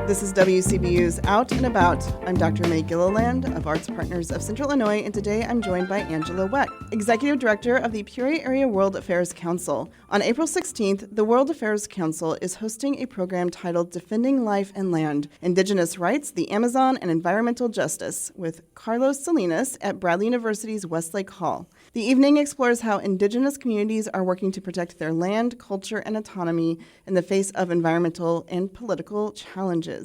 This is WCBU's Out and About. I'm Dr. May Gilliland of ArtsPartners of Central Illinois, and today I'm joined by Angela Weck, Executive Director of the Peoria Area World Affairs Council. On April 16th, the World Affairs Council is hosting a program titled Defending Life and Land, Indigenous Rights, the Amazon, and Environmental Justice with Carlos Salinas at Bradley University's Westlake Hall. The evening explores how Indigenous communities are working to protect their land, culture, and autonomy in the face of environmental and political challenges.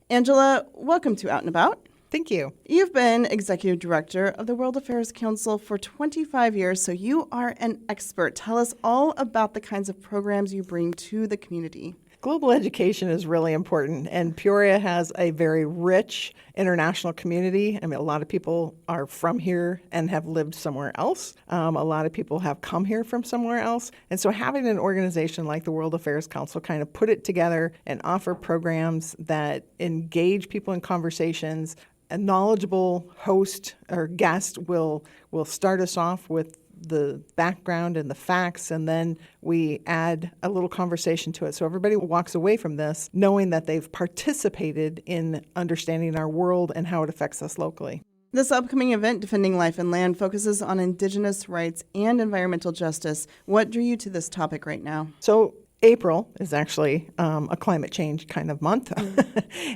Angela, welcome to Out and About. Thank you. You've been Executive Director of the World Affairs Council for 25 years, so you are an expert. Tell us all about the kinds of programs you bring to the community. Global education is really important, and Peoria has a very rich international community. I mean, a lot of people are from here and have lived somewhere else. A lot of people have come here from somewhere else. And so having an organization like the World Affairs Council kind of put it together and offer programs that engage people in conversations. A knowledgeable host or guest will start us off with the background and the facts, and then we add a little conversation to it. So everybody walks away from this knowing that they've participated in understanding our world and how it affects us locally. This upcoming event, Defending Life and Land, focuses on Indigenous rights and environmental justice. What drew you to this topic right now? So April is actually a climate change kind of month,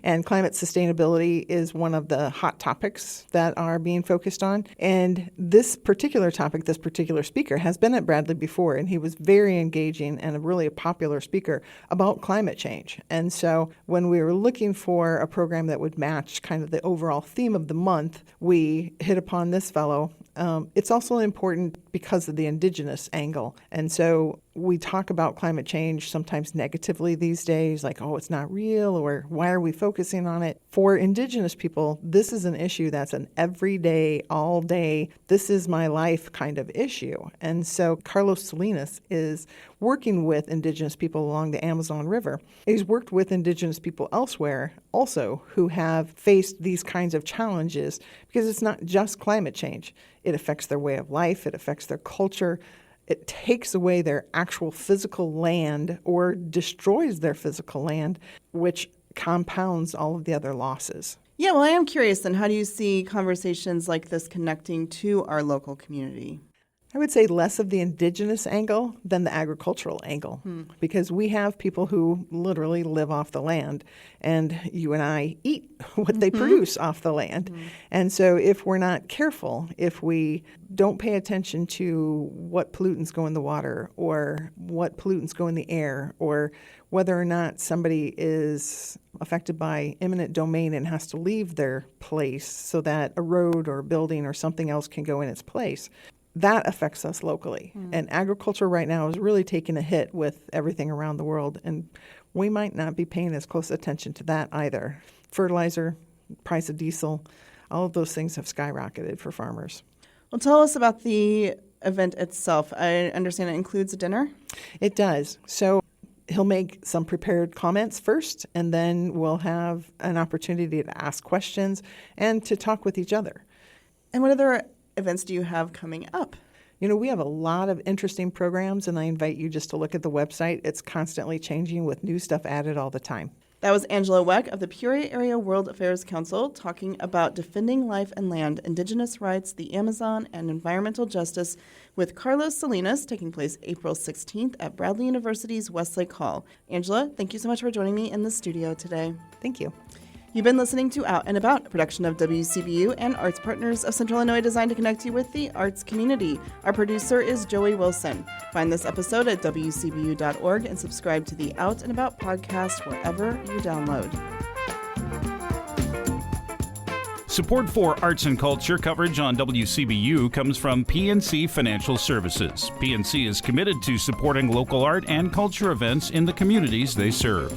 and climate sustainability is one of the hot topics that are being focused on. And this particular topic, this particular speaker has been at Bradley before, and he was very engaging and a popular speaker about climate change. And so when we were looking for a program that would match kind of the overall theme of the month, we hit upon this fellow. It's also important because of the Indigenous angle. And so we talk about climate change sometimes negatively these days, like, oh, it's not real, or why are we focusing on it? For Indigenous people, this is an issue that's an everyday, all day, this is my life kind of issue. And so Carlos Salinas is working with Indigenous people along the Amazon River. He's worked with Indigenous people elsewhere also who have faced these kinds of challenges, because it's not just climate change. It affects their way of life, it affects their culture. It takes away their actual physical land or destroys their physical land, which compounds all of the other losses. Yeah, well, I am curious then, how do you see conversations like this connecting to our local community? I would say less of the Indigenous angle than the agricultural angle, because we have people who literally live off the land, and you and I eat what they produce off the land. And so if we're not careful, if we don't pay attention to what pollutants go in the water or what pollutants go in the air, or whether or not somebody is affected by eminent domain and has to leave their place so that a road or a building or something else can go in its place, that affects us locally. And agriculture right now is really taking a hit with everything around the world, and we might not be paying as close attention to that either. Fertilizer, price of diesel, all of those things have skyrocketed for farmers. Well, tell us about the event itself. I understand it includes a dinner? It does. So he'll make some prepared comments first, and then we'll have an opportunity to ask questions and to talk with each other. And what other events do you have coming up? You know, we have a lot of interesting programs, and I invite you just to look at the website. It's constantly changing with new stuff added all the time. That was Angela Weck of the Peoria Area World Affairs Council talking about Defending Life and Land, Indigenous Rights, the Amazon, and Environmental Justice with Carlos Salinas, taking place April 16th at Bradley University's Westlake Hall. Angela, thank you so much for joining me in the studio today. Thank you. You've been listening to Out and About, a production of WCBU and ArtsPartners of Central Illinois, designed to connect you with the arts community. Our producer is Joey Wilson. Find this episode at WCBU.org and subscribe to the Out and About podcast wherever you download. Support for arts and culture coverage on WCBU comes from PNC Financial Services. PNC is committed to supporting local art and culture events in the communities they serve.